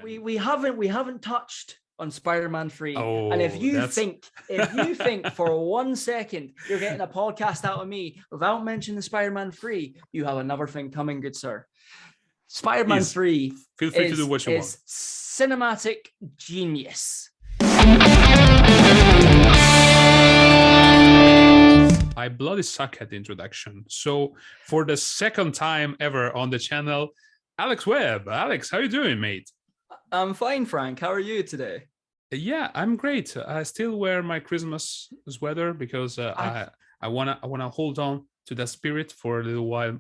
we haven't touched on Spider-Man 3. Oh, and if you think for 1 second you're getting a podcast out of me without mentioning Spider-Man 3, you have another thing coming, good sir. Spider-Man 3 feel free to do what you want. Cinematic genius. I bloody suck at the introduction. So for the second time ever on the channel, Alex Webb. Alex, how you doing, mate? I'm fine, Frank. How are you today? Yeah, I'm great. I still wear my Christmas sweater because I wanna hold on to that spirit for a little while.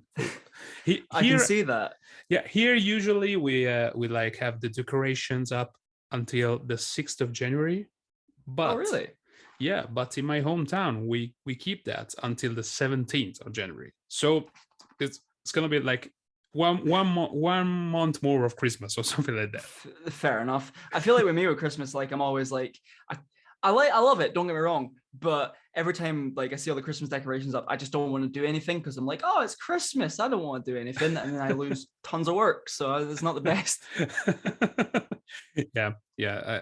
I can see that. Yeah, here usually we like have the decorations up until the 6th of January. But really? Yeah, but in my hometown we keep that until the 17th of January. So it's gonna be like one month more of Christmas or something like that. Fair enough. I feel like with me with Christmas, like I'm always like I love it, don't get me wrong, but every time like I see all the Christmas decorations up, I just don't want to do anything because I'm like, oh, it's Christmas, I don't want to do anything, and then I lose tons of work, so it's not the best. Yeah,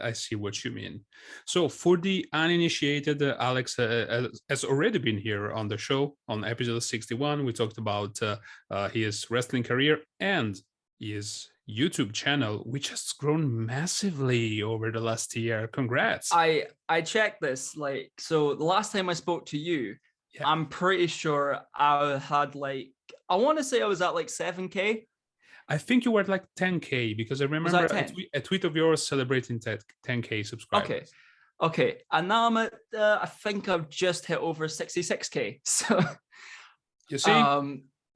I see what you mean. So for the uninitiated, Alex has already been here on the show on episode 61. We talked about his wrestling career and his YouTube channel, which has grown massively over the last year. Congrats. I checked this, like, so the last time I spoke to you, yeah, I'm pretty sure I had like, I want to say I was at like 7K. I think you were at like 10K because I remember a tweet of yours celebrating 10K subscribers. Okay. And now I'm at, I think I've just hit over 66K. So, you see?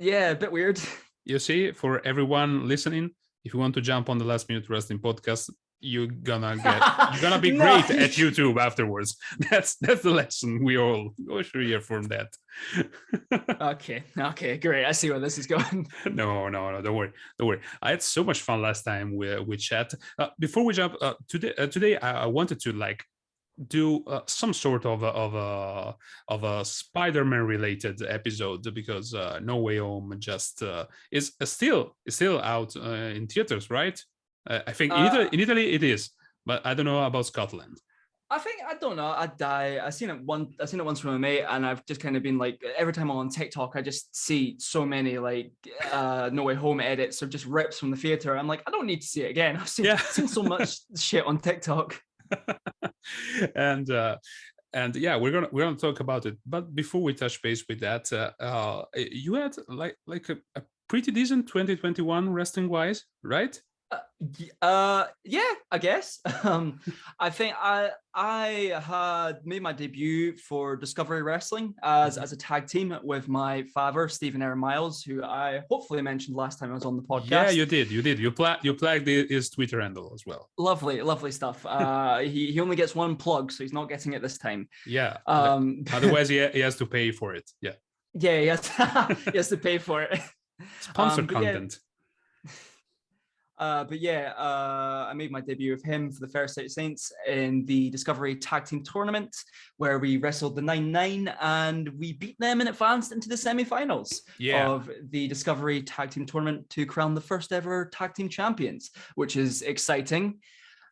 Yeah, a bit weird. You see, for everyone listening, if you want to jump on the Last Minute Wrestling podcast, you're gonna be great at YouTube afterwards. That's the lesson we all should hear from that. Okay, great. I see where this is going. No, don't worry. I had so much fun last time we chat. Before we jump today, I wanted to like do some sort of a Spider-Man related episode because No Way Home just is still out in theaters, right? I think in Italy it is, but I don't know about Scotland. I don't know. I seen it once from a mate, and I've just kind of been like, every time I'm on TikTok, I just see so many like No Way Home edits or just rips from the theater. I'm like, I don't need to see it again. I've seen so much shit on TikTok. and yeah, we're gonna talk about it. But before we touch base with that, you had like a pretty decent 2021 wrestling wise, right? Yeah, I guess. I think I had made my debut for Discovery Wrestling as a tag team with my father, Stephen Aaron Miles, who I hopefully mentioned last time I was on the podcast. Yeah, you did. You plugged his Twitter handle as well. Lovely stuff. He only gets one plug, so he's not getting it this time. Yeah. Otherwise, he has to pay for it. Yeah. Yeah, he has to pay for it. Sponsored content. I made my debut with him for the Fair State Saints in the Discovery Tag Team Tournament, where we wrestled the 9-9 and we beat them and advanced into the semifinals of the Discovery Tag Team Tournament to crown the first ever Tag Team Champions, which is exciting.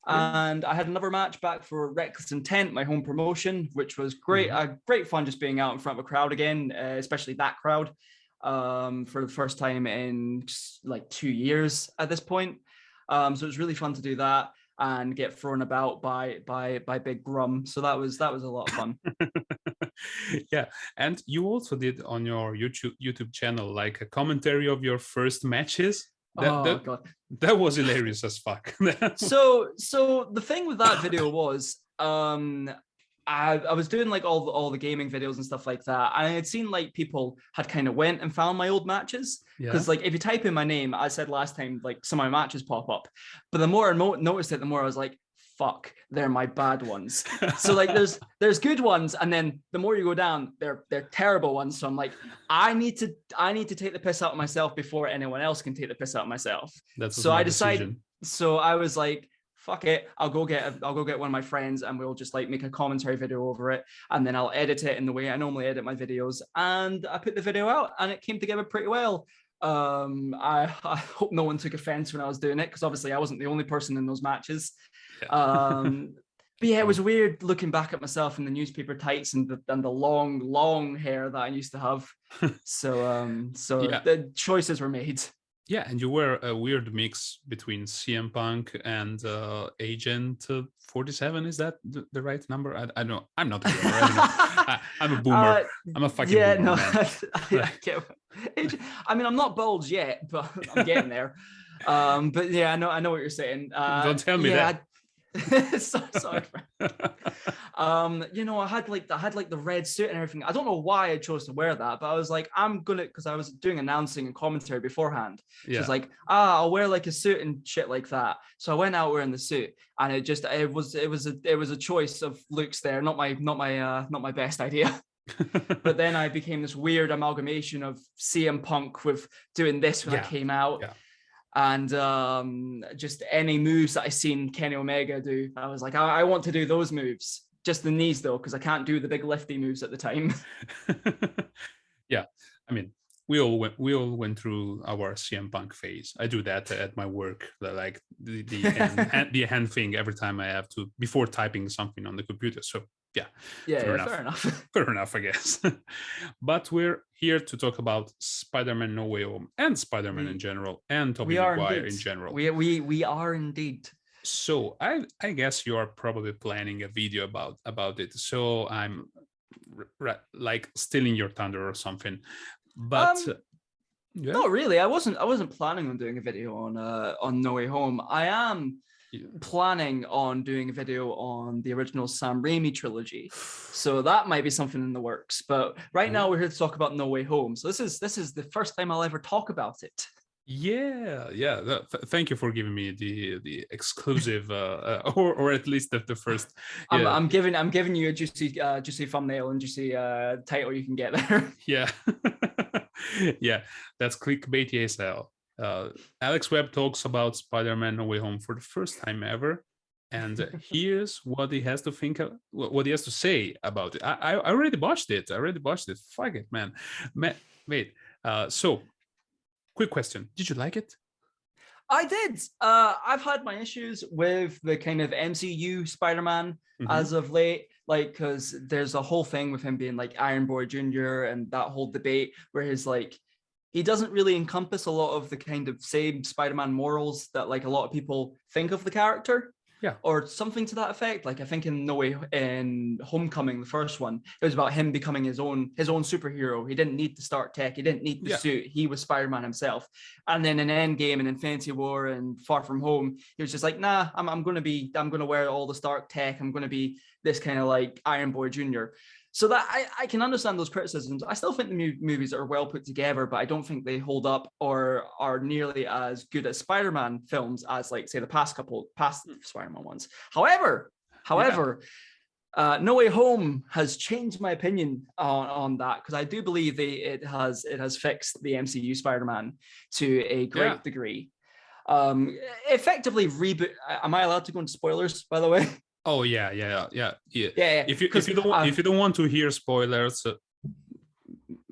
And I had another match back for Reckless Intent, my home promotion, which was great. Great fun just being out in front of a crowd again, especially that crowd. For the first time in like 2 years at this point. So it was really fun to do that and get thrown about by Big Grum. So that was a lot of fun. Yeah, and you also did on your YouTube channel like a commentary of your first matches. God, that was hilarious as fuck. So the thing with that video was I was doing like all the gaming videos and stuff like that, and I had seen like people had kind of went and found my old matches because like if you type in my name, I said last time, like some of my matches pop up, but the more I noticed it, the more I was like, fuck, they're my bad ones. So like there's good ones, and then the more you go down, they're terrible ones. So I'm like, I need to take the piss out of myself before anyone else can take the piss out of myself. So I decided. So I was like, fuck it, I'll go get one of my friends and we'll just like make a commentary video over it, and then I'll edit it in the way I normally edit my videos. And I put the video out and it came together pretty well. I hope no one took offense when I was doing it, because obviously I wasn't the only person in those matches. Yeah. But yeah, it was weird looking back at myself in the newspaper tights and the long hair that I used to have. So Yeah. the choices were made. Yeah, and you were a weird mix between CM Punk and Agent 47. Is that the right number? I don't know. I'm not a boomer. I don't know. I'm a boomer. I'm a fucking boomer, no, man. I mean, I'm not bald yet, but I'm getting there. But yeah, I know what you're saying. Don't tell me that. Sorry. I had the red suit and everything. I don't know why I chose to wear that, but I was like, I'm gonna, because I was doing announcing and commentary beforehand. Yeah. So it's like, I'll wear like a suit and shit like that. So I went out wearing the suit, and it was a choice of looks there, not my best idea. But then I became this weird amalgamation of CM Punk with doing this when I came out. Yeah. And just any moves that I seen Kenny Omega do, I was like, I want to do those moves. Just the knees though, because I can't do the big lifty moves at the time. Yeah, I mean, we all went through our CM Punk phase. I do that at my work, like the hand thing every time I have to, before typing something on the computer. So yeah, fair enough. Fair enough, I guess. But we're here to talk about Spider-Man No Way Home and Spider-Man in general, and Tobey Maguire in general. We are indeed. So I guess you are probably planning a video about it. So I'm like stealing your thunder or something. But no, really, I wasn't planning on doing a video on No Way Home. I am planning on doing a video on the original Sam Raimi trilogy, so that might be something in the works. But right now we're here to talk about No Way Home. So this is the first time I'll ever talk about it. Yeah. Thank you for giving me the exclusive, or at least the first. Yeah. I'm giving you a juicy thumbnail and juicy title you can get there. Yeah, yeah, that's clickbaity as hell. Alex Webb talks about Spider-Man No Way Home for the first time ever, and here's what he has to think of, what he has to say about it. I already watched it. Fuck it, man. Wait. So, quick question: did you like it? I did. I've had my issues with the kind of MCU Spider-Man as of late, like, because there's a whole thing with him being like Iron Boy Jr. and that whole debate where he's like, he doesn't really encompass a lot of the kind of same Spider-Man morals that like a lot of people think of the character. Yeah. Or something to that effect. Like I think in Homecoming, the first one, it was about him becoming his own superhero. He didn't need the Stark tech. He didn't need the suit. He was Spider-Man himself. And then in Endgame and Infinity War and Far From Home, he was just like, nah, I'm gonna wear all the Stark tech. I'm gonna be this kind of like Iron Boy Jr. So that I can understand those criticisms. I still think the movies are well put together, but I don't think they hold up or are nearly as good as Spider-Man films as, like, say, the past Spider-Man ones. However, No Way Home has changed my opinion on that, because I do believe it has fixed the MCU Spider-Man to a great degree. Effectively reboot. Am I allowed to go into spoilers, by the way? Oh yeah. If you don't want to hear spoilers,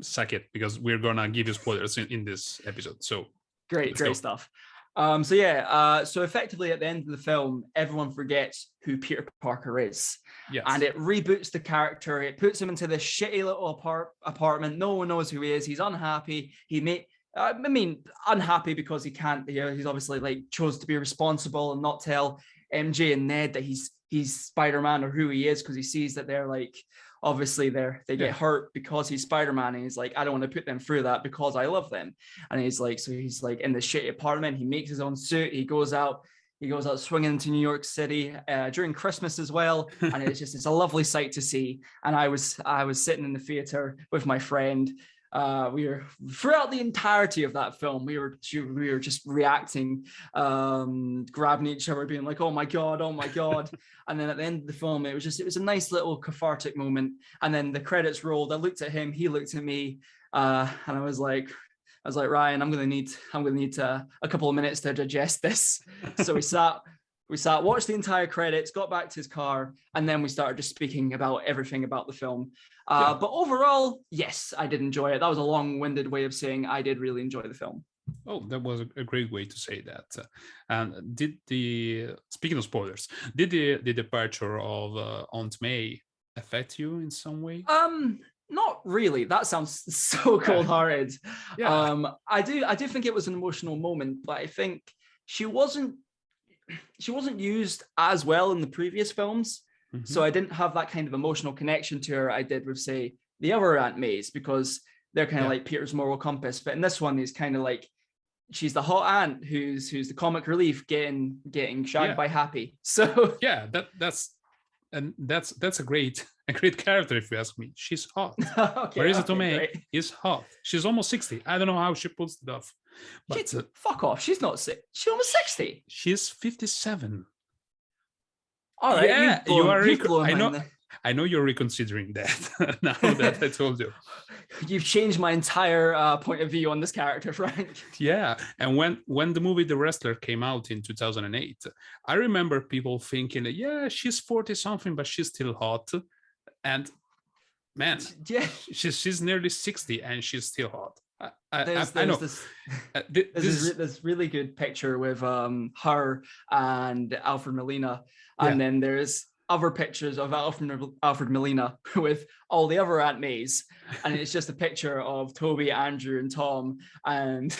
suck it, because we're gonna give you spoilers in this episode. So great stuff. So effectively at the end of the film, everyone forgets who Peter Parker is. Yes. And it reboots the character. It puts him into this shitty little apartment. No one knows who he is. He's unhappy. Unhappy because he can't. He's obviously like chose to be responsible and not tell MJ and Ned that he's Spider-Man or who he is, because he sees that they're like, obviously they get hurt because he's Spider-Man, and he's like, I don't want to put them through that because I love them. And he's like in the shitty apartment, he makes his own suit, he goes out swinging into New York City during Christmas as well, and it's a lovely sight to see. And I was sitting in the theater with my friend. We were, throughout the entirety of that film, we were just reacting, grabbing each other, being like, oh my god. And then at the end of the film, it was a nice little cathartic moment. And then the credits rolled. I looked at him, he looked at me, and I was like, Ryan, I'm gonna need a couple of minutes to digest this. So we sat We sat, watched the entire credits, got back to his car, and then we started just speaking about everything about the film. But overall, yes, I did enjoy it. That was a long-winded way of saying I did really enjoy the film. Oh, that was a great way to say that. And speaking of spoilers, did the departure of Aunt May affect you in some way? Not really. That sounds so cold-hearted. Yeah. I do think it was an emotional moment, but I think she wasn't used as well in the previous films. Mm-hmm. So I didn't have that kind of emotional connection to her I did with, say, the other Aunt Mays, because they're kind of like Peter's moral compass. But in this one, he's kind of like, she's the hot aunt who's the comic relief getting shagged by Happy. So yeah, that's a great character, if you ask me. She's hot. Marisa Tomei is hot. She's almost 60. I don't know how she pulls it off. But fuck off. She's not sick. She's almost 60. She's 57. All right. Yeah, you are. I know you're reconsidering that now that I told you. You've changed my entire point of view on this character, Frank. Yeah, and when the movie The Wrestler came out in 2008, I remember people thinking, yeah, she's 40-something, but she's still hot. And man, she's nearly 60 and she's still hot. I know. There's this really good picture with her and Alfred Molina, and then there's other pictures of Alfred Molina with all the other Aunt Mays, and it's just a picture of Tobey, Andrew, and Tom, and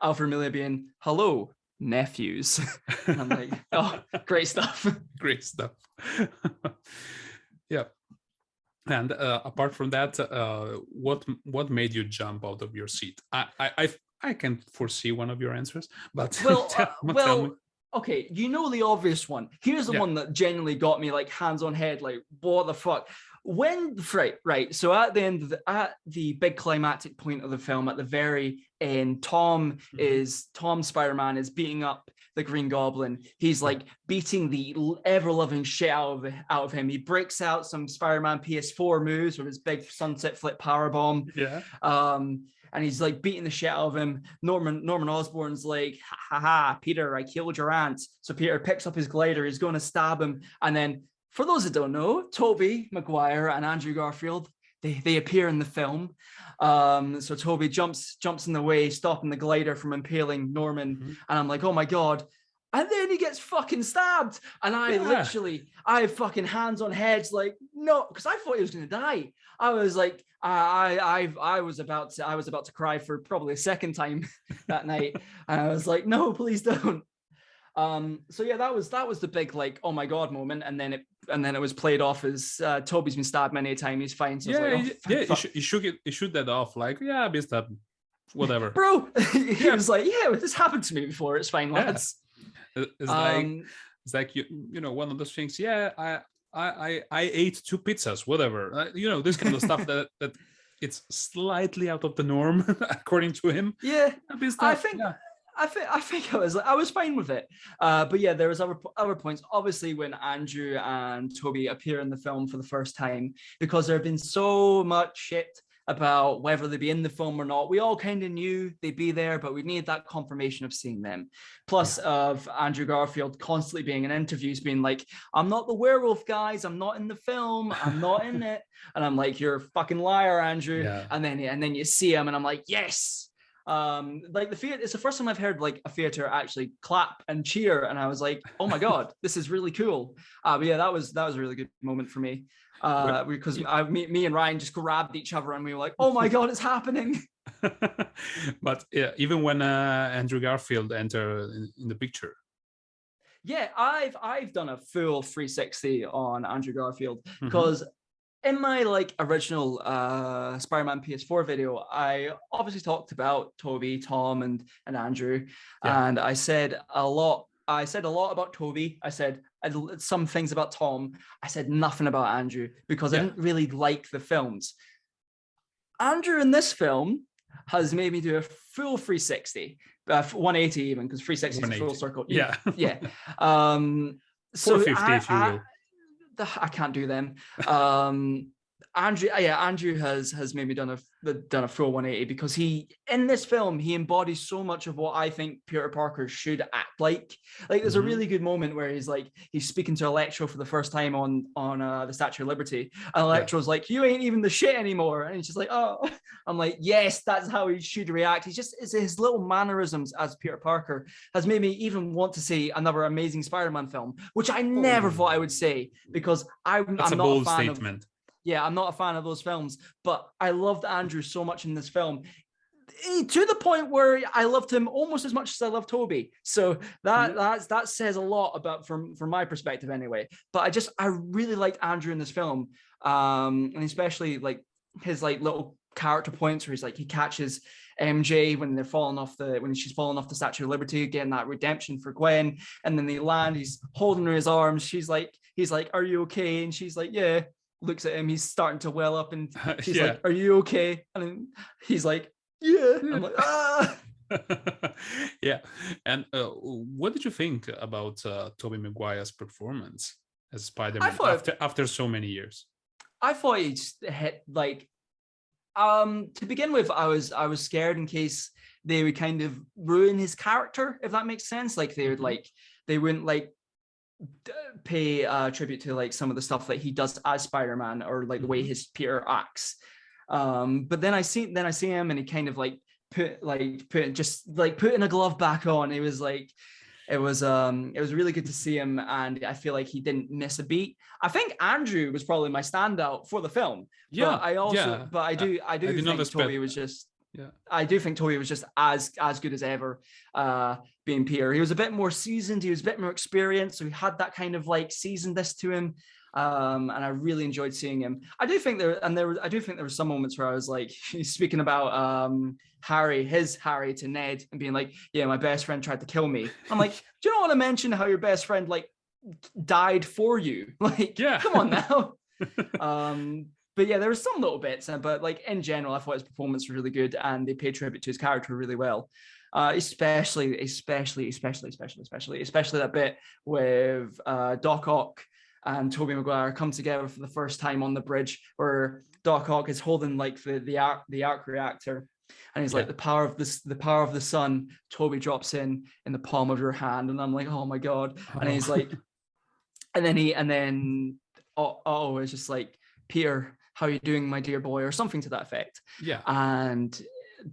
Alfred Molina being, "Hello, nephews." And I'm like, oh, great stuff. Great stuff. Yeah. And apart from that, what made you jump out of your seat? I can foresee one of your answers, but tell me. Okay, you know the obvious one. Here's the one that genuinely got me like hands on head, like what the fuck. Right. So at the end of at the big climactic point of the film, at the very end, Tom Spider-Man is beating up the Green Goblin. He's like beating the ever-loving shit out of him. He breaks out some Spider-Man PS4 moves with his big sunset flip powerbomb. Yeah. And he's like beating the shit out of him. Norman Osborn's like, ha, Peter, I killed your aunt. So Peter picks up his glider. He's going to stab him. And then, for those that don't know, Tobey Maguire and Andrew Garfield, they appear in the film. So Tobey jumps in the way, stopping the glider from impaling Norman. Mm-hmm. And I'm like, oh my God. And then he gets fucking stabbed. And I fucking hands on heads, like, no, because I thought he was going to die. I was like, I was about to cry for probably a second time that night. And I was like, no, please don't. So yeah, that was the big like, oh my God moment. And then it was played off as Toby's been stabbed many a time. He's fine. So you shoot that off like, yeah, I've been stabbed, whatever. Bro, he was like, yeah, this happened to me before. It's fine, lads. It's like you know, one of those things. Yeah, I ate 2 pizzas, whatever. You know, this kind of stuff that it's slightly out of the norm according to him. Yeah, I think I was fine with it. But yeah, there was other points. Obviously, when Andrew and Tobey appear in the film for the first time, because there have been so much shit about whether they'd be in the film or not. We all kind of knew they'd be there, but we needed that confirmation of seeing them. Plus of Andrew Garfield constantly being in interviews being like, I'm not the werewolf, guys. I'm not in the film. I'm not in it. And I'm like, you're a fucking liar, Andrew. Yeah. And then you see him and I'm like, yes. Like the theater, it's the first time I've heard like a theater actually clap and cheer. And I was like, oh my God, this is really cool. But yeah, that was a really good moment for me. Because me and Ryan just grabbed each other and we were like, oh my God, it's happening. But yeah, even when Andrew Garfield entered in the picture. Yeah, I've done a full 360 on Andrew Garfield because in my like original Spider-Man PS4 video, I obviously talked about Tobey, Tom, and Andrew, and I said a lot about Tobey. I said some things about Tom. I said nothing about Andrew because I didn't really like the films. Andrew in this film has made me do a full 360, 180 even, because 360 is a full circle. Yeah. Yeah. 450 if you will. I can't do them. Andrew has made me done a full 180, because in this film he embodies so much of what I think Peter Parker should act like. Like there's a really good moment where he's speaking to Electro for the first time on the Statue of Liberty, and Electro's like, "You ain't even the shit anymore," and he's just like, "Oh," I'm like, yes, that's how he should react. It's his little mannerisms as Peter Parker has made me even want to see another Amazing Spider-Man film, which I never thought I would say, because I'm not a fan statement. I'm not a fan of those films, but I loved Andrew so much in this film, to the point where I loved him almost as much as I love Tobey. So that says a lot about from my perspective anyway. But I really liked Andrew in this film, and especially like his like little character points where he catches MJ when she's falling off the Statue of Liberty, getting that redemption for Gwen, and then they land. He's holding her in his arms. He's like, "Are you okay?" And she's like, "Yeah." Looks at him, he's starting to well up, and she's like, "Are you okay?" And then he's like, "Yeah." I'm like, "Ah." Yeah. And what did you think about Tobey Maguire's performance as Spider-Man after so many years? I thought he just hit like, to begin with, I was scared in case they would kind of ruin his character, if that makes sense. Like they would they wouldn't like pay tribute to like some of the stuff that he does as Spider-Man, or like the way his Peter acts. But then I see him, and he kind of like putting a glove back on. It was really good to see him, and I feel like he didn't miss a beat. I think Andrew was probably my standout for the film. Yeah, but I do think Tobey was just. Yeah, I do think Tobey was just as good as ever, being Peter. He was a bit more seasoned. He was a bit more experienced. So he had that kind of like seasonedness to him, and I really enjoyed seeing him. I do think there were some moments where I was like, speaking about Harry to Ned, and being like, "Yeah, my best friend tried to kill me." I'm like, "Do you not want to mention how your best friend like died for you? Like, come on now." But yeah, there were some little bits, but like in general, I thought his performance was really good, and they paid tribute to his character really well. Especially that bit with Doc Ock and Tobey Maguire come together for the first time on the bridge, where Doc Ock is holding like the arc reactor, and he's like, the power of the sun. Tobey drops in the palm of your hand, and I'm like, oh my god. And he's like, and then Otto is just like, "Peter, how are you doing, my dear boy?" or something to that effect. Yeah. And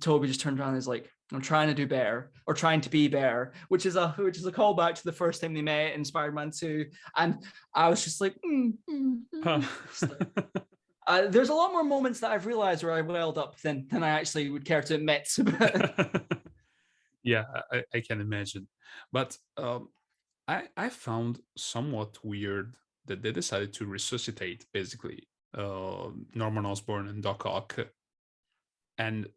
Tobey just turned around and is like, "I'm trying to do better," or trying to be better, which is a callback to the first time they met in Spider-Man 2. And I was just like, there's a lot more moments that I've realized where I welled up than I actually would care to admit. Yeah, I can imagine. But I found somewhat weird that they decided to resuscitate basically Norman Osborn and Doc Ock, and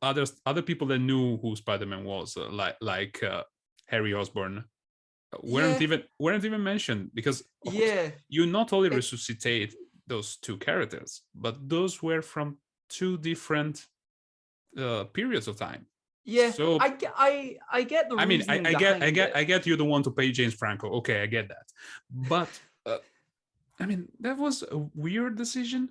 other people that knew who Spider-Man was, like Harry Osborn, weren't even mentioned, because you not only resuscitate those two characters, but those were from two different periods of time. Yeah, so I get the. I mean, I get you don't want to pay James Franco. Okay, I get that, but I mean, that was a weird decision.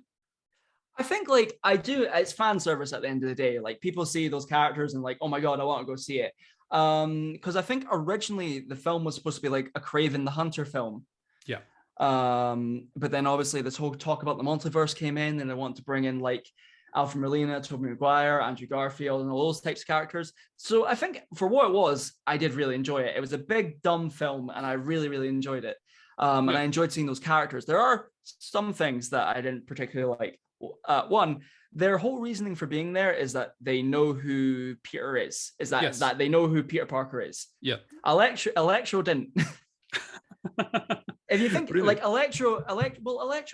I think like I do. It's fan service at the end of the day. Like people see those characters and like, oh my god, I want to go see it. Because I think originally the film was supposed to be like a Kraven the Hunter film. Yeah. But then obviously this whole talk about the multiverse came in, and they want to bring in like Alfred Molina, Tobey Maguire, Andrew Garfield, and all those types of characters. So I think for what it was, I did really enjoy it. It was a big, dumb film, and I really, really enjoyed it. And I enjoyed seeing those characters. There are some things that I didn't particularly like. One, their whole reasoning for being there is that they know who Peter is. That they know who Peter Parker is. Yeah. Electro didn't. If you think really? Like Electro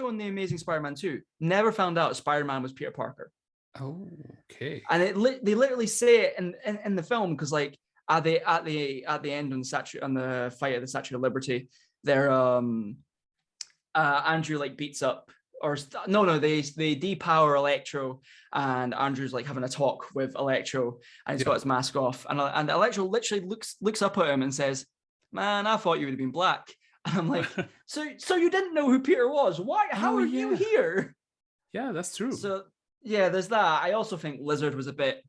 in the Amazing Spider-Man 2 never found out Spider-Man was Peter Parker. Oh, okay. And they literally say it in the film, because like at the end on the fight at the Statue of Liberty, they're Andrew like beats up, or they depower Electro, and Andrew's like having a talk with Electro, and he's got his mask off, and Electro literally looks up at him and says, "Man, I thought you would have been black." And I'm like, so you didn't know who Peter was? Why? How are you here? Yeah, that's true. So yeah, there's that. I also think Lizard was a bit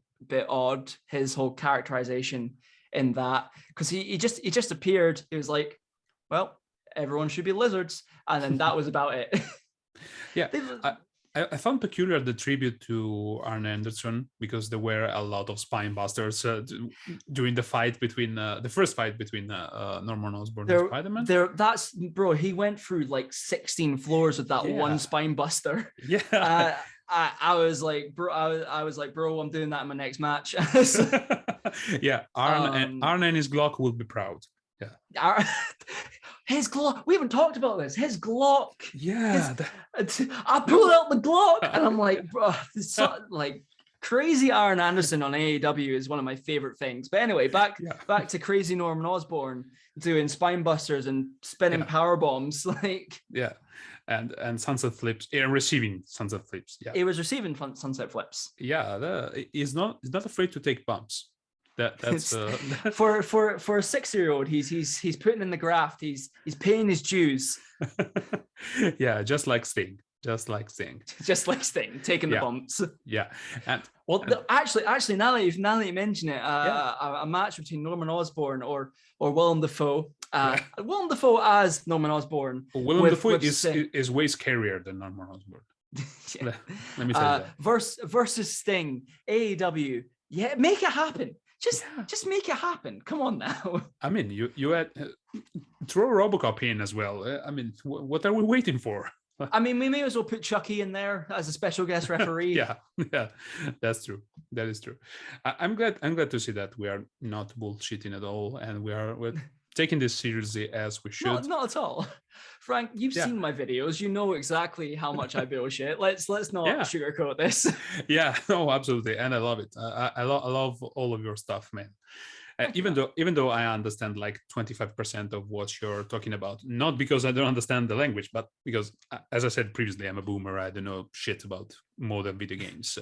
odd, his whole characterization in that, because he just appeared. He was like, well, everyone should be lizards, and then that was about it. Yeah. I found peculiar the tribute to Arne Anderson, because there were a lot of spine busters during the fight between the first fight between Norman Osborn and Spider-Man. That's bro. He went through like 16 floors with that one spine buster. Yeah. I was like, bro. I was like, bro. I'm doing that in my next match. Yeah, Arne and his Glock will be proud. Yeah. His Glock. We haven't talked about this. His Glock. Yeah. I pulled out the Glock, and I'm like, bro, like crazy Arn Anderson on AEW is one of my favorite things. But anyway, back to crazy Norman Osborn doing spine busters and spinning power bombs, like and sunset flips, receiving sunset flips. Yeah, he was receiving sunset flips. Yeah, he's not afraid to take bumps. That's for a 6-year-old, he's putting in the graft. He's paying his dues. Yeah, just like Sting, taking the bumps. Yeah, and actually, now that you mention it, a match between Norman Osborn or Willem Dafoe. Willem Dafoe as Norman Osborn. Willem Dafoe is way scarier than Norman Osborn. Let me say that. Versus Sting, AEW. Yeah, make it happen. Just make it happen. Come on now. I mean, you had throw Robocop in as well. I mean, what are we waiting for? I mean, we may as well put Chucky in there as a special guest referee. Yeah, that's true. That is true. I'm glad to see that we are not bullshitting at all, and we're taking this seriously as we should. Not at all. Frank, you've seen my videos. You know exactly how much I bullshit. Let's not sugarcoat this. Yeah, no, absolutely, and I love it. I love all of your stuff, man. Even though I understand like 25% of what you're talking about, not because I don't understand the language, but because, as I said previously, I'm a boomer. I don't know shit about modern video games.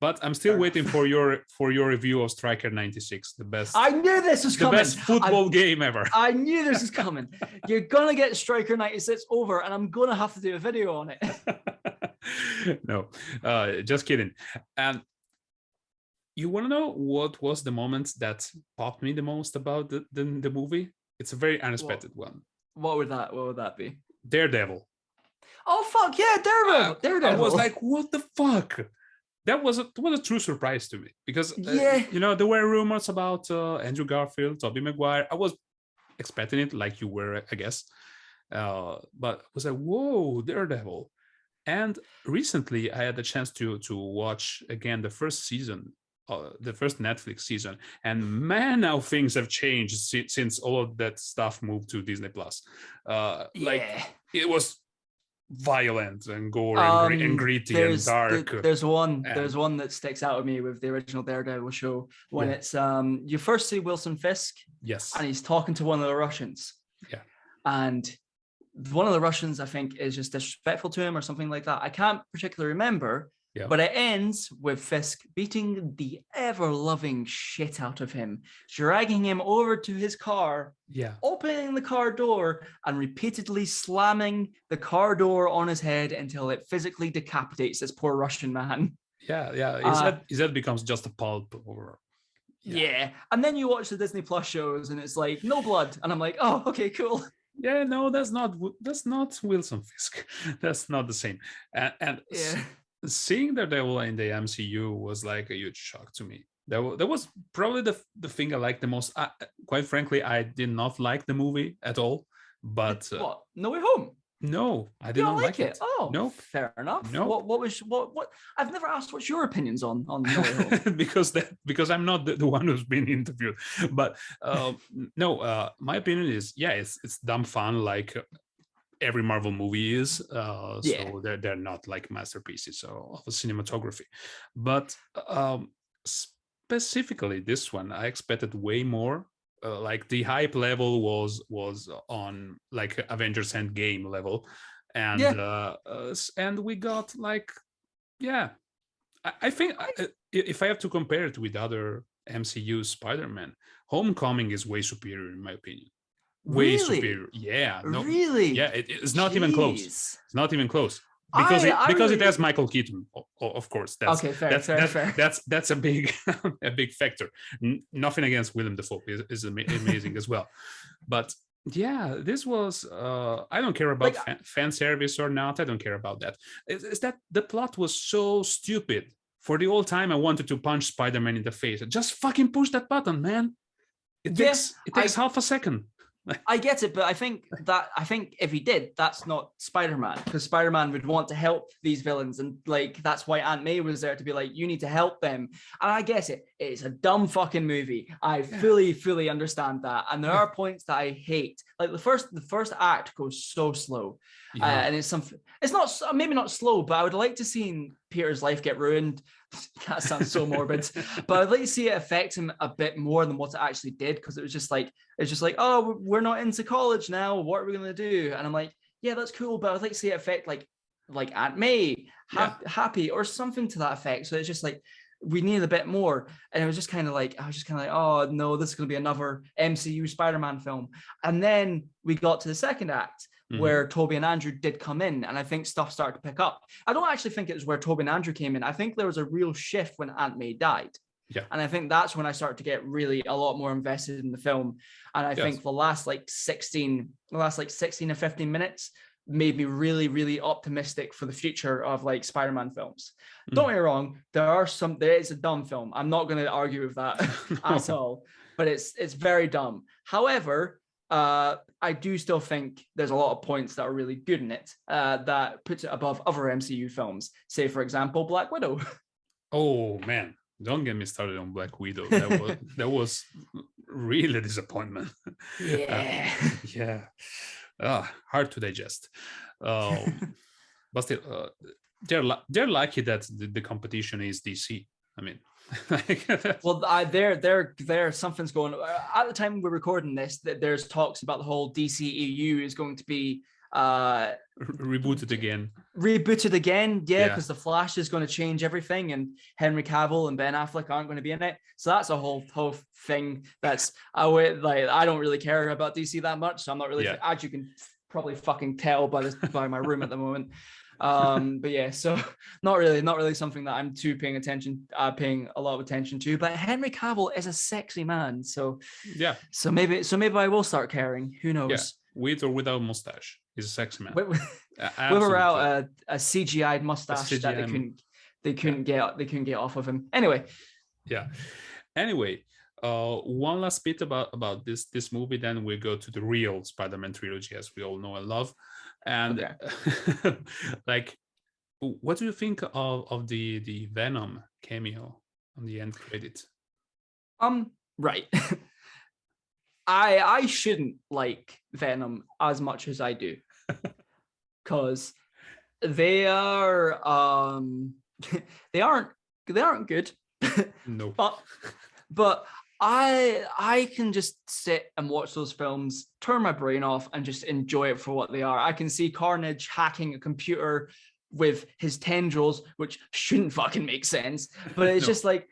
But I'm still waiting for your review of Striker 96, the best. I knew this was coming. The best football game ever. I knew this was coming. You're gonna get Striker 96 over, and I'm gonna have to do a video on it. No, just kidding. And you want to know what was the moment that popped me the most about the movie? It's a very unexpected one. What would that be? Daredevil. Oh fuck yeah, Daredevil! I was like, what the fuck? That was a true surprise to me, because there were rumors about Andrew Garfield, Tobey Maguire. I was expecting it, like you were, I guess, but I was like, whoa, Daredevil. And recently I had the chance to watch again the first season, the first Netflix season, and man, how things have changed since all of that stuff moved to Disney Plus. Like it was violent and gore and gritty and dark. There's one that sticks out with me with the original Daredevil show when it's you first see Wilson Fisk, and he's talking to one of the Russians, and one of the Russians, I think, is just disrespectful to him or something like that. I can't particularly remember. But it ends with Fisk beating the ever-loving shit out of him, dragging him over to his car, opening the car door, and repeatedly slamming the car door on his head until it physically decapitates this poor Russian man. His head becomes just a pulp. And then you watch the Disney Plus shows, and it's like no blood, and I'm like, oh, okay, cool. Yeah, no, that's not Wilson Fisk. That's not the same. And seeing Daredevil in the MCU was like a huge shock to me. That was probably the thing I liked the most. Quite frankly, I did not like the movie at all. But what? No Way Home? No, I did not like it. Oh, no, fair enough. No, what? I've never asked what's your opinions on No Way Home. because I'm not the one who's been interviewed. But no, my opinion is it's dumb fun, like every Marvel movie is. So they're not like masterpieces of cinematography, but specifically this one, I expected way more. Like the hype level was on like Avengers Endgame level, and we got like I think if I have to compare it with other MCU Spider-Man, Homecoming is way superior in my opinion. way Really? superior. Yeah, no, Really? yeah, it's not even close. It's not even close because I it really... has Michael Keaton, of course. Okay, fair. That's a big a big factor. Nothing against Willem Dafoe is amazing as well, but yeah, this was I don't care about Like, fan service or not. I don't care about that. It's that the plot was so stupid. For the whole time I wanted to punch Spider-Man in the face. Just fucking push that button, man. It takes half a second. I get it, but I think if he did, that's not Spider-Man, because Spider-Man would want to help these villains, and like that's why Aunt May was there to be like, you need to help them. And I get it. It's a dumb fucking movie. I fully understand that. And there are points that I hate. Like the first act goes so slow, and it's not maybe not slow, but I would like to see Peter's life get ruined. That sounds so morbid, but I'd like to see it affect him a bit more than what it actually did, because it's just like, oh, we're not into college now, what are we gonna do? And I'm like, yeah, that's cool, but I'd like to see it affect like Aunt May happy or something to that effect. So it's just like we need a bit more. And I was just kind of like, oh no, this is gonna be another MCU Spider-Man film. And then we got to the second act, where Tobey and Andrew did come in, and I think stuff started to pick up. I don't actually think it was where Tobey and Andrew came in. I think there was a real shift when Aunt May died. Yeah. And I think that's when I started to get really a lot more invested in the film. And I think the last 16 to 15 minutes made me really, really optimistic for the future of like Spider-Man films. Don't get me wrong, there is a dumb film. I'm not going to argue with that at all, but it's very dumb. However, I do still think there's a lot of points that are really good in it, that puts it above other MCU films. Say, for example, Black Widow. Oh man, don't get me started on Black Widow. That was really a disappointment. Yeah. Hard to digest. But still, they're lucky that the competition is DC. I mean, well, there something's going at the time we're recording this, that there's talks about the whole DCEU is going to be rebooted again, because the Flash is going to change everything, and Henry Cavill and Ben Affleck aren't going to be in it. So that's a whole thing that's I don't really care about DC that much, so I'm not really as you can probably fucking tell by my room at the moment. But yeah, so not really something that I'm too paying a lot of attention to. But Henry Cavill is a sexy man, so maybe I will start caring. Who knows? Yeah. With or without mustache, he's a sexy man. With or without a CGI'd mustache that they couldn't get off of him. Anyway. Yeah. Anyway, one last bit about this movie, then we go to the real Spider-Man trilogy, as we all know and love. And like, what do you think of the Venom cameo on the end credit? Right. I shouldn't like Venom as much as I do, because they aren't good. No. But I can just sit and watch those films, turn my brain off, and just enjoy it for what they are. I can see Carnage hacking a computer with his tendrils, which shouldn't fucking make sense, but it's just like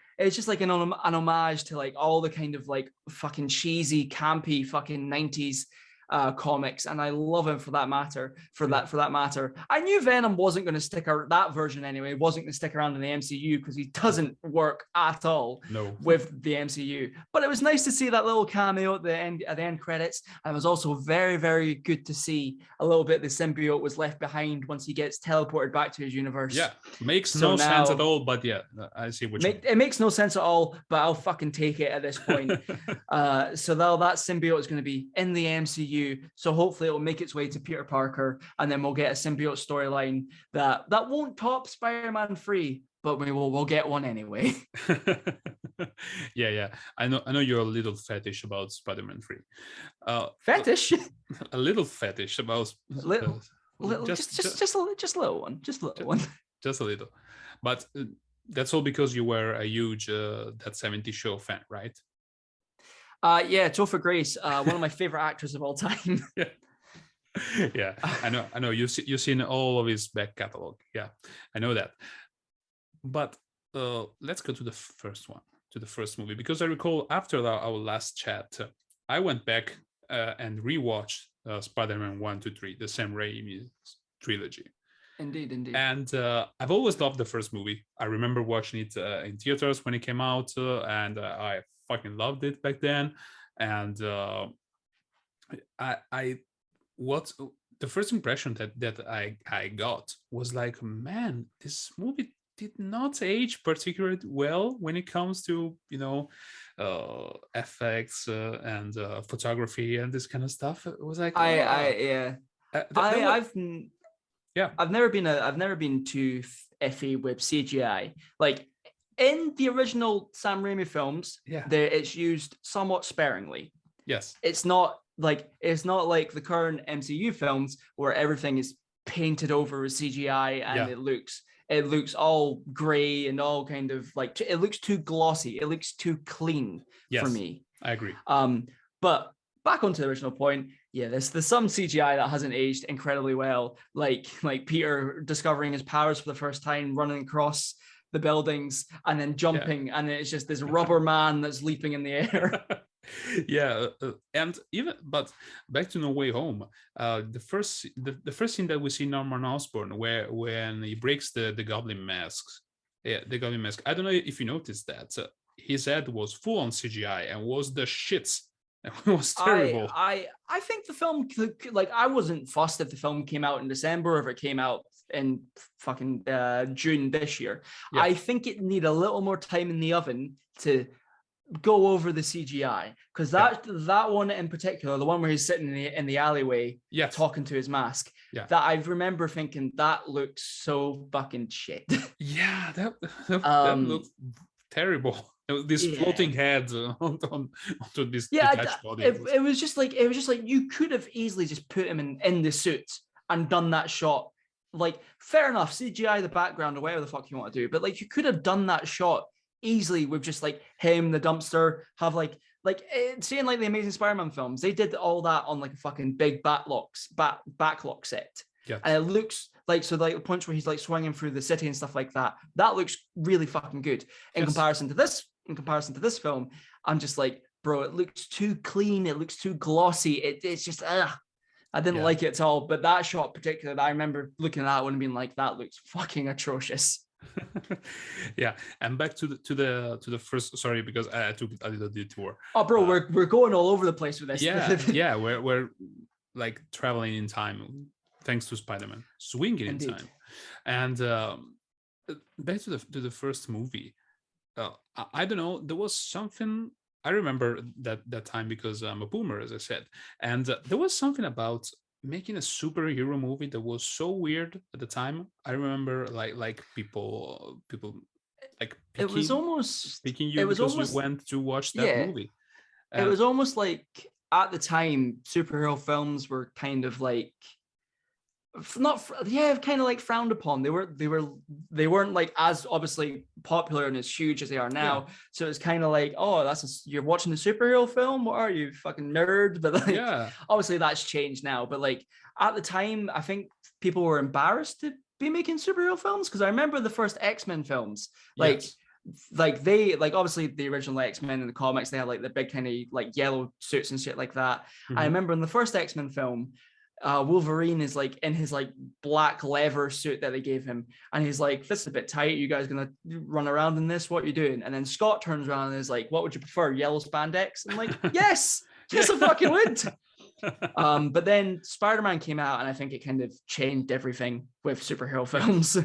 an homage to like all the kind of like fucking cheesy, campy fucking 90s comics, and I love him for that matter. I knew Venom wasn't going to stick around, that version anyway, wasn't going to stick around in the MCU, because he doesn't work at all with the MCU. But it was nice to see that little cameo at the end credits, and it was also very, very good to see a little bit the symbiote was left behind once he gets teleported back to his universe. Yeah, makes no sense at all, but yeah, I see what you mean. It makes no sense at all, but I'll fucking take it at this point. So now that symbiote is going to be in the MCU. So hopefully it will make its way to Peter Parker, and then we'll get a symbiote storyline that won't top Spider-Man 3, but we'll get one anyway. Yeah. I know you're a little fetish about Spider-Man 3. Fetish? A little fetish about just a little one. Just a little. But that's all because you were a huge That 70s Show fan, right? Yeah, Topher Grace, one of my favorite actors of all time. Yeah, I know. You've seen all of his back catalog. Yeah, I know that. But let's go to the first movie, because I recall after our last chat, I went back and rewatched Spider-Man 1, 2, 3, the Sam Raimi trilogy. Indeed. And I've always loved the first movie. I remember watching it in theaters when it came out, and I fucking loved it back then. And I what the first impression that I got was like, man, this movie did not age particularly well when it comes to FX and photography and this kind of stuff. It was like, I've never been too iffy with CGI. Like in the original Sam Raimi films, it's used somewhat sparingly. Yes, it's not like the current MCU films where everything is painted over with CGI and it looks all gray and all kind of like, it looks too glossy. It looks too clean for me. I agree. But back onto the original point, there's some CGI that hasn't aged incredibly well, like Peter discovering his powers for the first time, running across the buildings and then jumping, and it's just this rubber man that's leaping in the air. And but back to No Way Home, the first scene that we see Norman Osborn when he breaks the goblin masks, the goblin mask. I don't know if you noticed that his head was full on CGI and was the shits. It was terrible. I think the film, like, I wasn't fussed if the film came out in December or if it came out in fucking June this year. I think it needed a little more time in the oven to go over the CGI, because that one in particular, the one where he's sitting in the alleyway talking to his mask, that I remember thinking that looks so fucking shit. That looks terrible. These floating heads onto this detached body. It was just like you could have easily just put him in the suit and done that shot. Like, fair enough, CGI the background or whatever the fuck you want to do, but like you could have done that shot easily with just like him, the dumpster, have like seeing like the Amazing Spider-Man films, they did all that on like a fucking big backlog set. And it looks like, so like the punch where he's like swinging through the city and stuff like that looks really fucking good in comparison to this film. I'm just like, bro, it looks too clean, it looks too glossy, it's just I didn't like it at all. But that shot particularly, I remember looking at that one and being like, that looks fucking atrocious. And back to the first, sorry, because I took a little detour. Oh bro, we're going all over the place with this. We're like traveling in time thanks to Spider-Man, swinging in time. And back to the first movie, I don't know, there was something I remember that time, because I'm a boomer, as I said, and there was something about making a superhero movie that was so weird at the time. I remember like people like it was almost picking you because you went to watch that movie. It was almost like at the time superhero films were kind of like kind of like frowned upon. They weren't like as obviously popular and as huge as they are now. So it's kind of like, oh, you're watching a superhero film? What are you, fucking nerd? But like, obviously that's changed now. But like at the time, I think people were embarrassed to be making superhero films, because I remember the first X-Men films, like they like, obviously the original X-Men in the comics, they had like the big kind of like yellow suits and shit like that. I remember in the first X-Men film, Wolverine is like in his like black leather suit that they gave him, and he's like, this is a bit tight, you guys gonna run around in this, what are you doing? And then Scott turns around and is like, what would you prefer, yellow spandex? I'm like, yes I fucking would. But then Spider-Man came out, and I think it kind of changed everything with superhero films.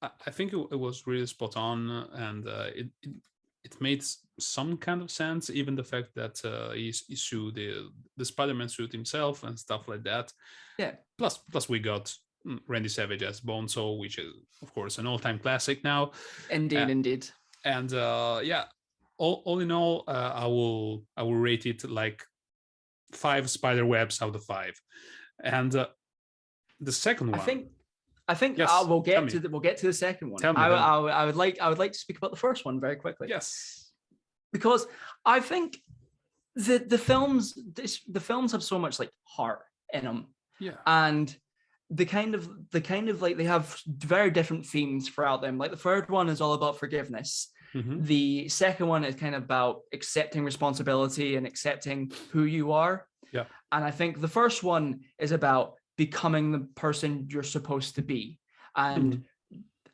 I think it was really spot on, and it made some kind of sense, even the fact that he sued the Spider-Man suit himself and stuff like that. Plus we got Randy Savage as Bonesaw, which is of course an all-time classic now. Indeed. And all in all, I will rate it like 5 spider webs out of 5. And the second one, I think we'll get to the second one. I would like to speak about the first one very quickly. Yes, because I think the films have so much like heart in them. And the kind of like, they have very different themes throughout them. Like the third one is all about forgiveness, Mhm. The second one is kind of about accepting responsibility and accepting who you are. Yeah. And I think the first one is about becoming the person you're supposed to be. And Mhm.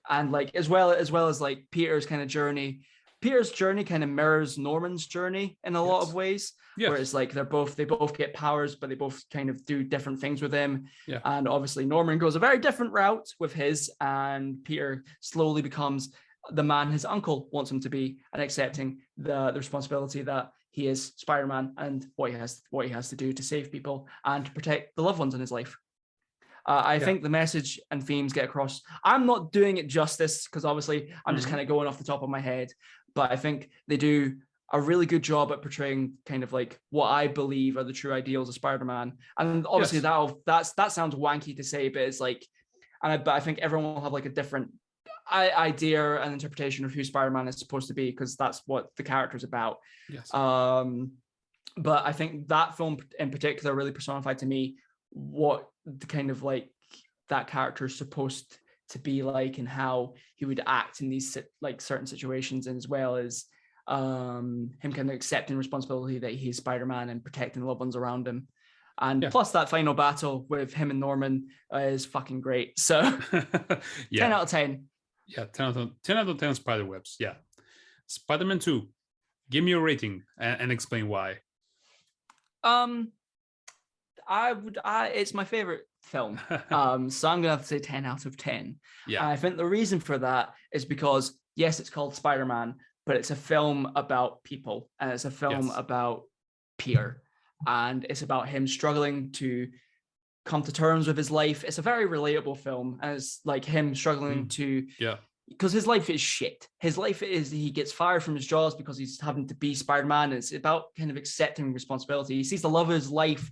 and like as well as like Peter's kind of journey. Peter's journey kind of mirrors Norman's journey in a lot of Yes. ways, Yes. where it's like they both get powers, but they both kind of do different things with him. Yeah. And obviously Norman goes a very different route with his, and Peter slowly becomes the man his uncle wants him to be, and accepting the responsibility that he is Spider-Man and what he has to do to save people and to protect the loved ones in his life. I think the message and themes get across. I'm not doing it justice because obviously I'm just kind of going off the top of my head, but I think they do a really good job at portraying kind of like what I believe are the true ideals of Spider-Man. And obviously that sounds wanky to say, but it's like, but I think everyone will have like a different idea and interpretation of who Spider-Man is supposed to be, because that's what the character's about. Yes. But I think that film in particular really personified to me what the kind of like that character is supposed to be like, and how he would act in these like certain situations, and as well as him kind of accepting responsibility that he's Spider-Man and protecting the loved ones around him. And plus that final battle with him and Norman is fucking great. So 10 out of 10. Yeah, 10 out of 10 spiderwebs. Yeah. Spider-Man 2. Give me your rating and explain why. It's my favorite film. So I'm gonna have to say 10 out of 10. Yeah. And I think the reason for that is because yes, it's called Spider-Man, but it's a film about people, and it's a film about Peter, and it's about him struggling to come to terms with his life. It's a very relatable film, and it's like him struggling to because his life is shit. His life is he gets fired from his jobs because he's having to be Spider-Man. It's about kind of accepting responsibility. He sees the love of his life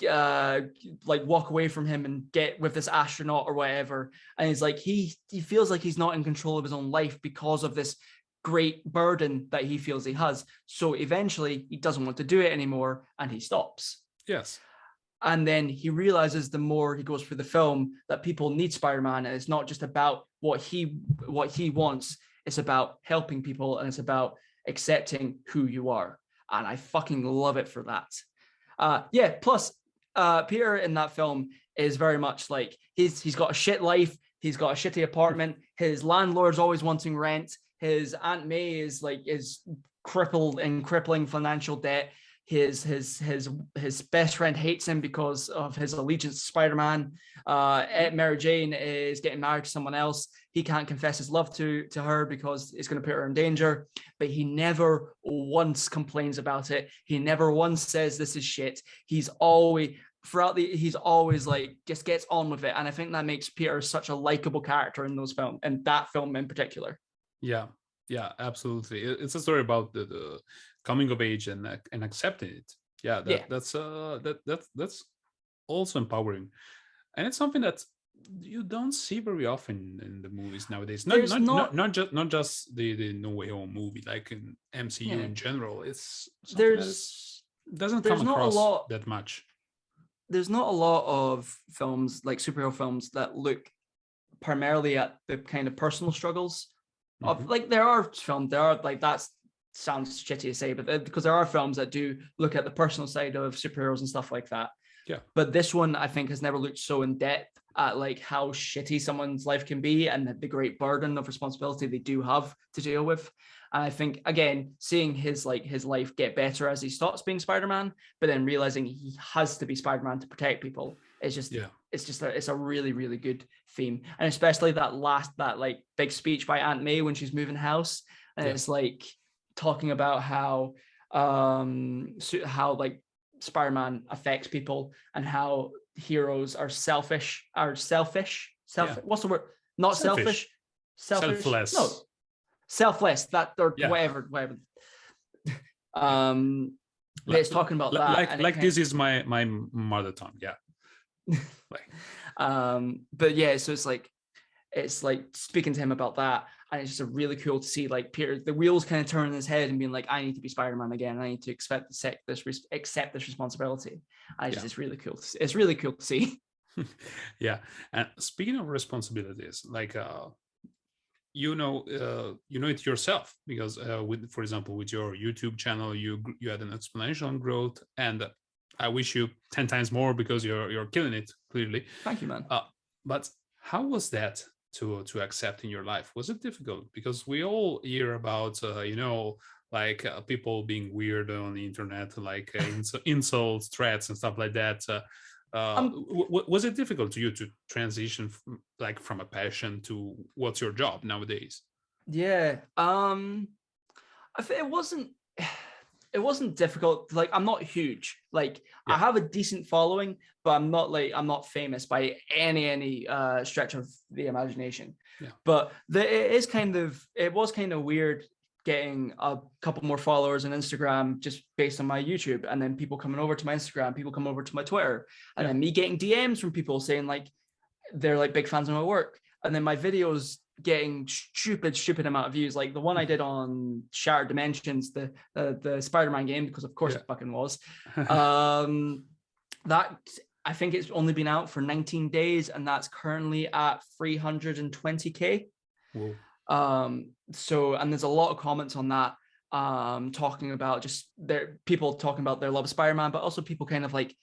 like walk away from him and get with this astronaut or whatever, and he's like he feels like he's not in control of his own life because of this great burden that he feels he has. So eventually he doesn't want to do it anymore, and he stops. Yes. And then he realizes the more he goes through the film that people need Spider-Man, and it's not just about what he wants, it's about helping people, and it's about accepting who you are. And I fucking love it for that. Plus Peter in that film is very much like he's got a shit life, he's got a shitty apartment, his landlord's always wanting rent, his Aunt May is crippled in crippling financial debt, his best friend hates him because of his allegiance to Spider-Man. Mary Jane is getting married to someone else. He can't confess his love to her because it's going to put her in danger, but he never once complains about it. He never once says this is shit. He's always like just gets on with it. And I think that makes Peter such a likable character in those films, and that film in particular. Yeah, absolutely. It's a story about the coming of age and accepting it. That's also empowering, and it's something that you don't see very often in the movies nowadays. Not just the No Way Home movie, like in MCU in general. It's doesn't come across that much. There's not a lot of films like superhero films that look primarily at the kind of personal struggles of like that sounds shitty to say, but because there are films that do look at the personal side of superheroes and stuff like that. Yeah. But this one I think has never looked so in depth at like how shitty someone's life can be and the great burden of responsibility they do have to deal with. And I think again, seeing his life get better as he stops being Spider-Man, but then realizing he has to be Spider-Man to protect people, it's a really, really good theme. And especially that like big speech by Aunt May when she's moving house, and it's like talking about how like Spider-Man affects people and how heroes are selfish. What's the word? Not selfish. Selfless. No, selfless. That or whatever. It's talking about that. This is my mother tongue. Yeah. But yeah, so it's like speaking to him about that, and it's just really cool to see like Peter, the wheels kind of turn in his head and being like, I need to be Spider-Man again. I need to accept this responsibility. And it's really cool. It's really cool to see. Yeah, and speaking of responsibilities, like you know it yourself, because with, for example, with your YouTube channel, you had an exponential growth, and I wish you 10 times more, because you're killing it, clearly. Thank you, man. But how was that to accept in your life? Was it difficult? Because we all hear about like people being weird on the internet, like insults, threats, and stuff like that. Was it difficult to you to transition from a passion to what's your job nowadays? Yeah. It wasn't difficult. Like, I'm not huge. Like, I have a decent following, but I'm not famous by any stretch of the imagination. Yeah. But it was kind of weird getting a couple more followers on Instagram just based on my YouTube, and then people coming over to my Instagram, people coming over to my Twitter, and then me getting DMs from people saying like they're like big fans of my work, and then my videos getting stupid amount of views. Like the one I did on Shattered Dimensions, the Spider-Man game, because of course it fucking was. That I think it's only been out for 19 days, and that's currently at 320K. Whoa. So, and there's a lot of comments on that, talking about people talking about their love of Spider-Man, but also people kind of like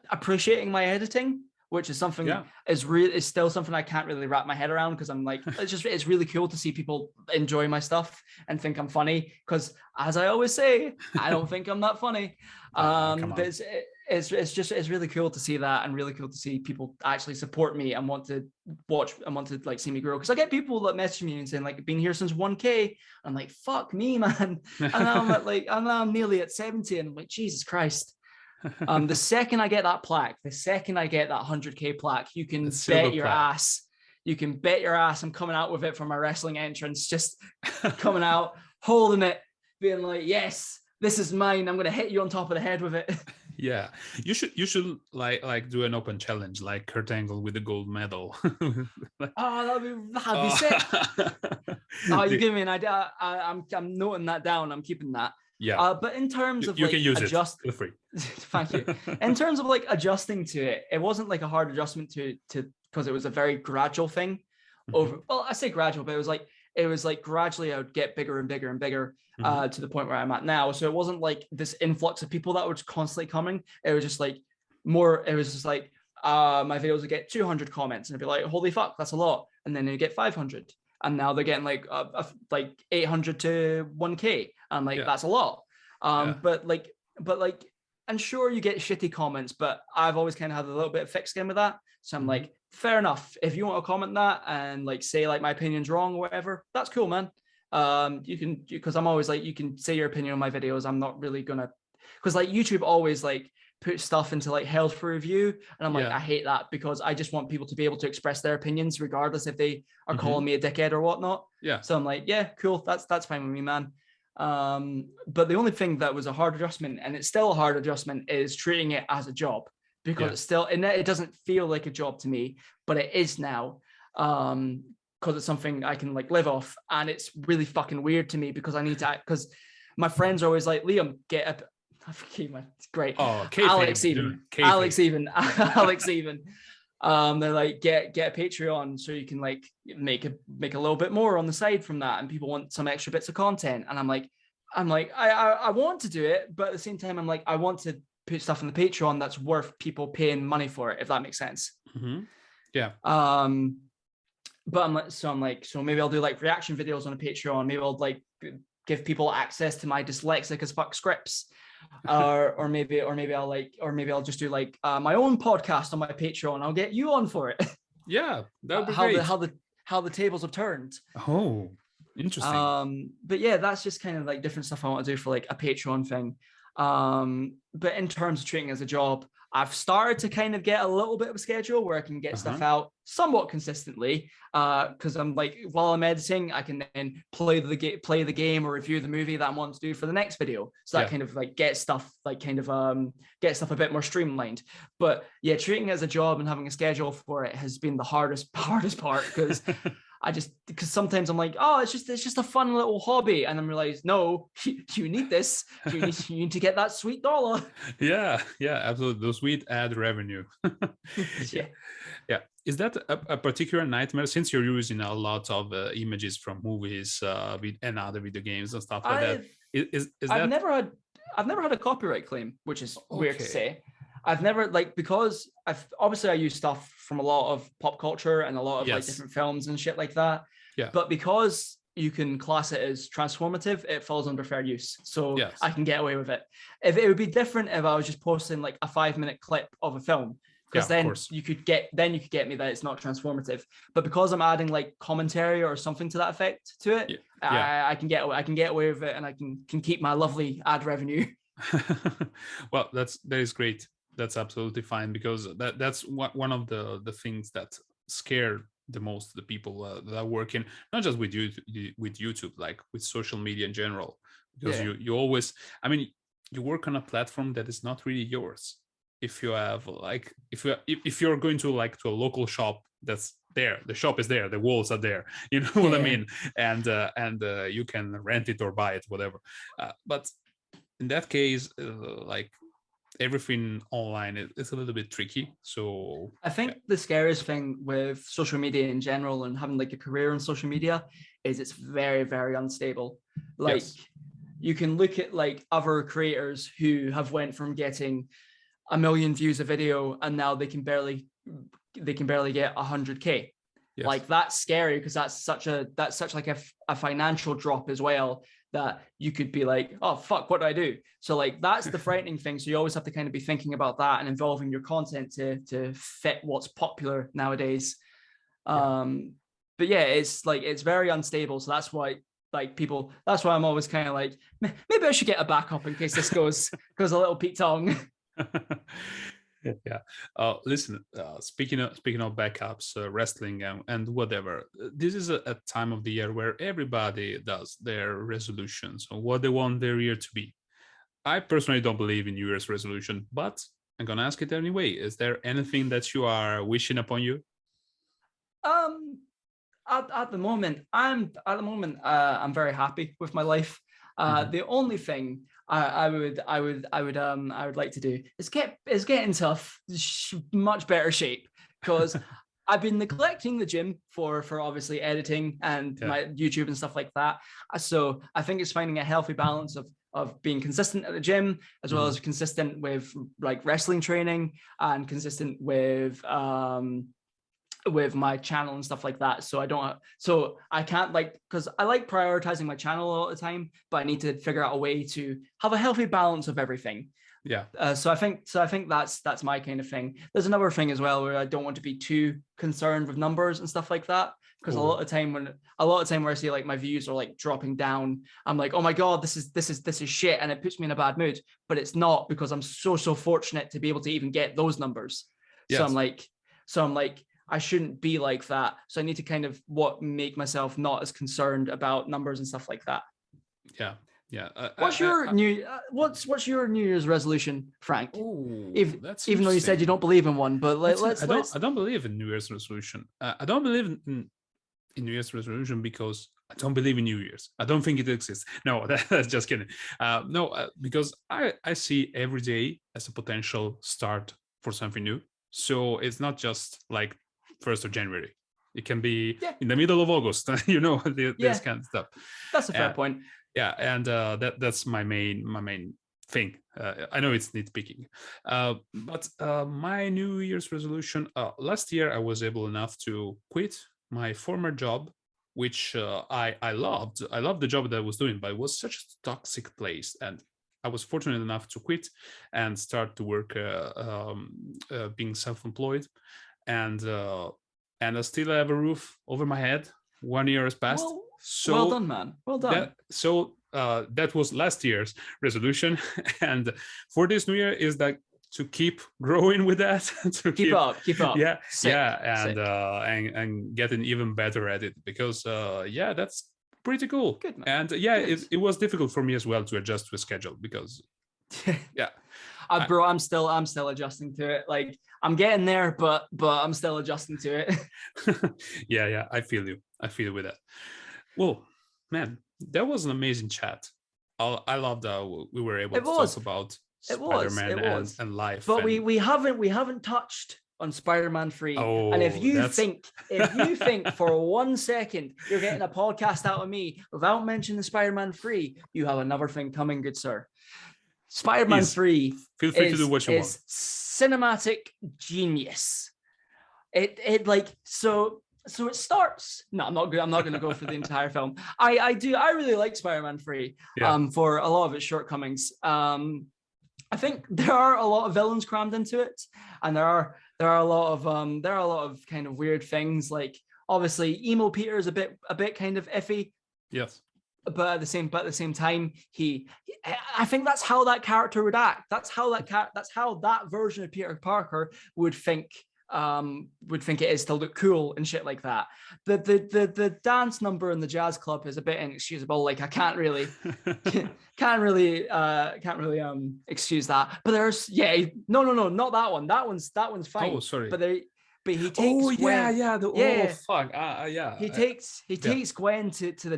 appreciating my editing, which is something is still something I can't really wrap my head around, because I'm like, it's really cool to see people enjoy my stuff and think I'm funny, because as I always say, I don't think I'm that funny. But it's really cool to see that, and really cool to see people actually support me and want to watch and want to like see me grow. Because I get people that message me and saying like, been here since 1K. I'm like, fuck me, man. And now I'm nearly at 70, and I'm like, Jesus Christ. The second I get that plaque, the second I get that 100K plaque, you can bet your ass. You can bet your ass I'm coming out with it for my wrestling entrance, just coming out, holding it, being like, yes, this is mine. I'm going to hit you on top of the head with it. Yeah, you should like do an open challenge like Kurt Angle with the gold medal. that'd be sick. You give me an idea. I'm noting that down. I'm keeping that. Yeah. But in terms of you can use it. Feel free. Thank you. In terms of like adjusting to it, it wasn't like a hard adjustment to because it was a very gradual thing. Well, I say gradual, but it was like gradually I would get bigger and bigger and bigger to the point where I'm at now. So it wasn't like this influx of people that were constantly coming. It was just like my videos would get 200 comments, and I'd be like, holy fuck, that's a lot. And then they'd get 500. And now they're getting like 800 to 1K. And like, that's a lot. But and sure, you get shitty comments, but I've always kind of had a little bit of thick skin with that. So I'm like, fair enough. If you want to comment that and like say like my opinion's wrong or whatever, that's cool, man. You can, because I'm always like, you can say your opinion on my videos. I'm not really gonna, because like YouTube always like put stuff into like held for review, and I'm like, I hate that, because I just want people to be able to express their opinions regardless if they are calling me a dickhead or whatnot. So I'm like, yeah, cool, that's fine with me, man. But the only thing that was a hard adjustment, and it's still a hard adjustment, is treating it as a job, because it's still, and it doesn't feel like a job to me, but it is now, because it's something I can like live off, and it's really fucking weird to me, because I need to, because my friends are always like, Liam, get up. It's great. Oh, Alex even. They're like, get a Patreon so you can like make a little bit more on the side from that, and people want some extra bits of content. And I'm like, I want to do it, but at the same time, I'm like, I want to put stuff on the Patreon that's worth people paying money for it, if that makes sense. Yeah. But I'm like, so maybe I'll do like reaction videos on a Patreon. Maybe I'll like give people access to my dyslexic as fuck scripts. or maybe I'll just do like my own podcast on my Patreon. I'll get you on for it. Yeah, that would be great. How the tables have turned. Oh, interesting. But yeah, that's just kind of like different stuff I want to do for like a Patreon thing. But in terms of treating it as a job, I've started to kind of get a little bit of a schedule where I can get stuff out somewhat consistently. Because I'm like, while I'm editing, I can then play the game or review the movie that I want to do for the next video. So that kind of like get stuff a bit more streamlined. But yeah, treating it as a job and having a schedule for it has been the hardest part, because because sometimes I'm like, oh, it's just a fun little hobby, and then realize, no, you need this. You need to get that sweet dollar. Yeah, absolutely. The sweet ad revenue. Yeah. Is that a particular nightmare, since you're using a lot of images from movies and other video games and stuff like that? I've never had a copyright claim, which is weird to say. I've never, because I use stuff from a lot of pop culture and a lot of like different films and shit like that. Yeah. But because you can class it as transformative, it falls under fair use. So I can get away with it. If it would be different if I was just posting like a 5-minute clip of a film, because then you could get me that it's not transformative. But because I'm adding like commentary or something to that effect to it, I can get away with it, and I can keep my lovely ad revenue. Well, that is great. That's absolutely fine, because that's one of the things that scare the most the people that are working not just with YouTube, like with social media in general, because you always, I mean, you work on a platform that is not really yours. If you have like if you're going to like to a local shop that's there, the shop is there, the walls are there, you know what I mean, and you can rent it or buy it, whatever. But in that case, like everything online is a little bit tricky. So I think the scariest thing with social media in general and having like a career on social media is it's very, very unstable. Like you can look at like other creators who have went from getting 1 million views a video and now they can barely get 100K. Like that's scary, because that's such like a financial drop as well, that you could be like, oh fuck, what do I do? So like that's the frightening thing. So you always have to kind of be thinking about that and involving your content to fit what's popular nowadays. But yeah, it's very unstable. So that's why that's why I'm always kind of like, maybe I should get a backup in case this goes a little Pete Tong. Listen, speaking of backups, wrestling and whatever, this is a time of the year where everybody does their resolutions on what they want their year to be. I personally don't believe in New Year's resolution, but I'm gonna ask it anyway. Is there anything that you are wishing upon you? At the moment, I'm very happy with my life. The only thing I would like to do is get into much better shape, because I've been neglecting the gym for obviously editing and my YouTube and stuff like that. So I think it's finding a healthy balance of being consistent at the gym, as well as consistent with like wrestling training, and consistent with my channel and stuff like that. So I can't, like, because I like prioritizing my channel all the time, but I need to figure out a way to have a healthy balance of everything. So I think that's my kind of thing. There's another thing as well where I don't want to be too concerned with numbers and stuff like that, because a lot of time where I see like my views are like dropping down, I'm like, oh my god, this is shit, and it puts me in a bad mood. But it's not, because I'm so fortunate to be able to even get those numbers. So I'm like I shouldn't be like that. So I need to kind of make myself not as concerned about numbers and stuff like that. What's your New Year's resolution, Frank? Even though you said you don't believe in one, but I don't believe in New Year's resolution. I don't believe in New Year's resolution because I don't believe in New Year's. I don't think it exists. No, that's just kidding. Because I see every day as a potential start for something new. So it's not just like 1st of January. It can be in the middle of August, this kind of stuff. That's a fair point. Yeah, and that's my main thing. I know it's nitpicking, but my New Year's resolution, last year I was able enough to quit my former job, which I loved. I loved the job that I was doing, but it was such a toxic place, and I was fortunate enough to quit and start to work being self-employed. And I still have a roof over my head. 1 year has passed. Well done, man. Well done. That was last year's resolution, and for this new year is that to keep growing with that, to keep up. Sick. And getting even better at it, because that's pretty cool. Good, man. And it was difficult for me as well to adjust to a schedule, because bro, I'm still adjusting to it. Like, I'm getting there, but I'm still adjusting to it. I feel you. I feel with that. Well, man, that was an amazing chat. I loved how we were able to talk about Spider-Man and life. But we haven't touched on Spider-Man 3. Oh, and if you think for 1 second you're getting a podcast out of me without mentioning the Spider-Man 3, you have another thing coming, good sir. Spider-Man 3 feel free to do what you want. Cinematic genius. It like so it starts. No, I'm not going to go for the entire film. I really like Spider-Man 3 for a lot of its shortcomings. I think there are a lot of villains crammed into it, and there are a lot of kind of weird things. Like obviously, emo Peter is a bit kind of iffy. Yes. But at the same time, I think that's how that character would act. That's how that version of Peter Parker would think it is to look cool and shit like that. The dance number in the jazz club is a bit inexcusable. Like I can't really excuse that. But there's no, not that one. That one's fine. Oh, sorry. But he takes He takes Gwen to a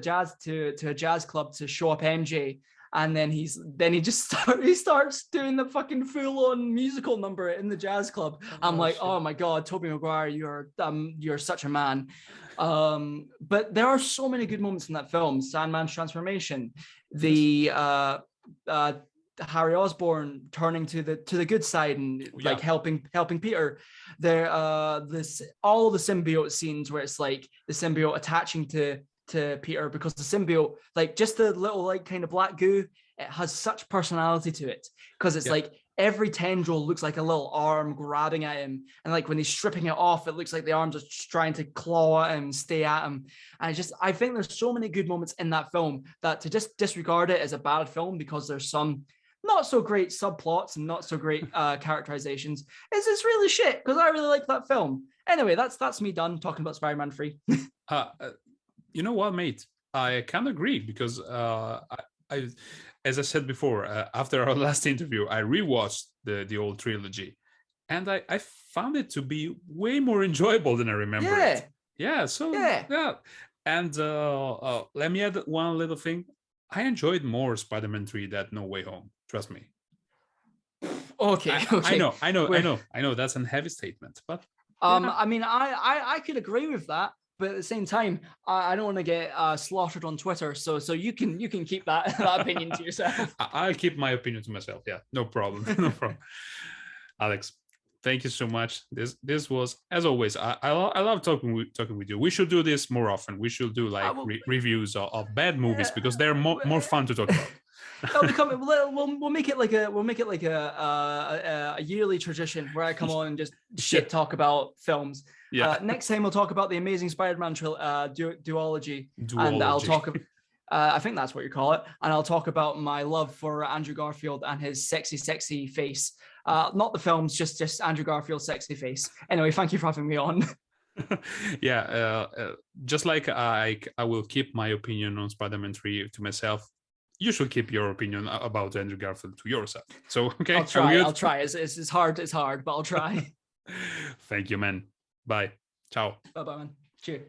jazz club to show up MJ, and then he starts doing the fucking full-on musical number in the jazz club. I'm like, shit. Oh my god, Tobey Maguire, you're such a man. But there are so many good moments in that film. Sandman's transformation, the Harry Osborn turning to the good side and like helping Peter. There, all the symbiote scenes where it's like the symbiote attaching to Peter, because the symbiote, like just the little like kind of black goo, it has such personality to it, because it's like every tendril looks like a little arm grabbing at him, and like when he's stripping it off, it looks like the arms are trying to claw at him, stay at him. And I think there's so many good moments in that film that to just disregard it as a bad film because there's some not so great subplots and not so great characterizations it's really shit, because I really like that film. Anyway, that's me done talking about Spider-Man 3. You know what, mate? I can't agree, because I as I said before, after our last interview, I rewatched the old trilogy, and I found it to be way more enjoyable than I remember it. Yeah. So And let me add one little thing. I enjoyed more Spider-Man 3 than No Way Home. Trust me. Okay. I know. That's a heavy statement, but I mean, I could agree with that, but at the same time, I don't want to get slaughtered on Twitter. So you can keep that opinion to yourself. I'll keep my opinion to myself. Yeah, no problem. No problem. Alex, thank you so much. This was, as always, I love talking with you. We should do this more often. We should do like reviews of bad movies, because they're more fun to talk about. We'll make it like a yearly tradition where I come on and just shit talk about films. Next time we'll talk about the Amazing Spider-Man duology, and I'll talk. I think that's what you call it, and I'll talk about my love for Andrew Garfield and his sexy face. Not the films, just Andrew Garfield's sexy face. Anyway, thank you for having me on. Just like I will keep my opinion on Spider-Man 3 to myself, you should keep your opinion about Andrew Garfield to yourself. So, okay. I'll try. It's hard, but I'll try. Thank you, man. Bye. Ciao. Bye, man. Cheers.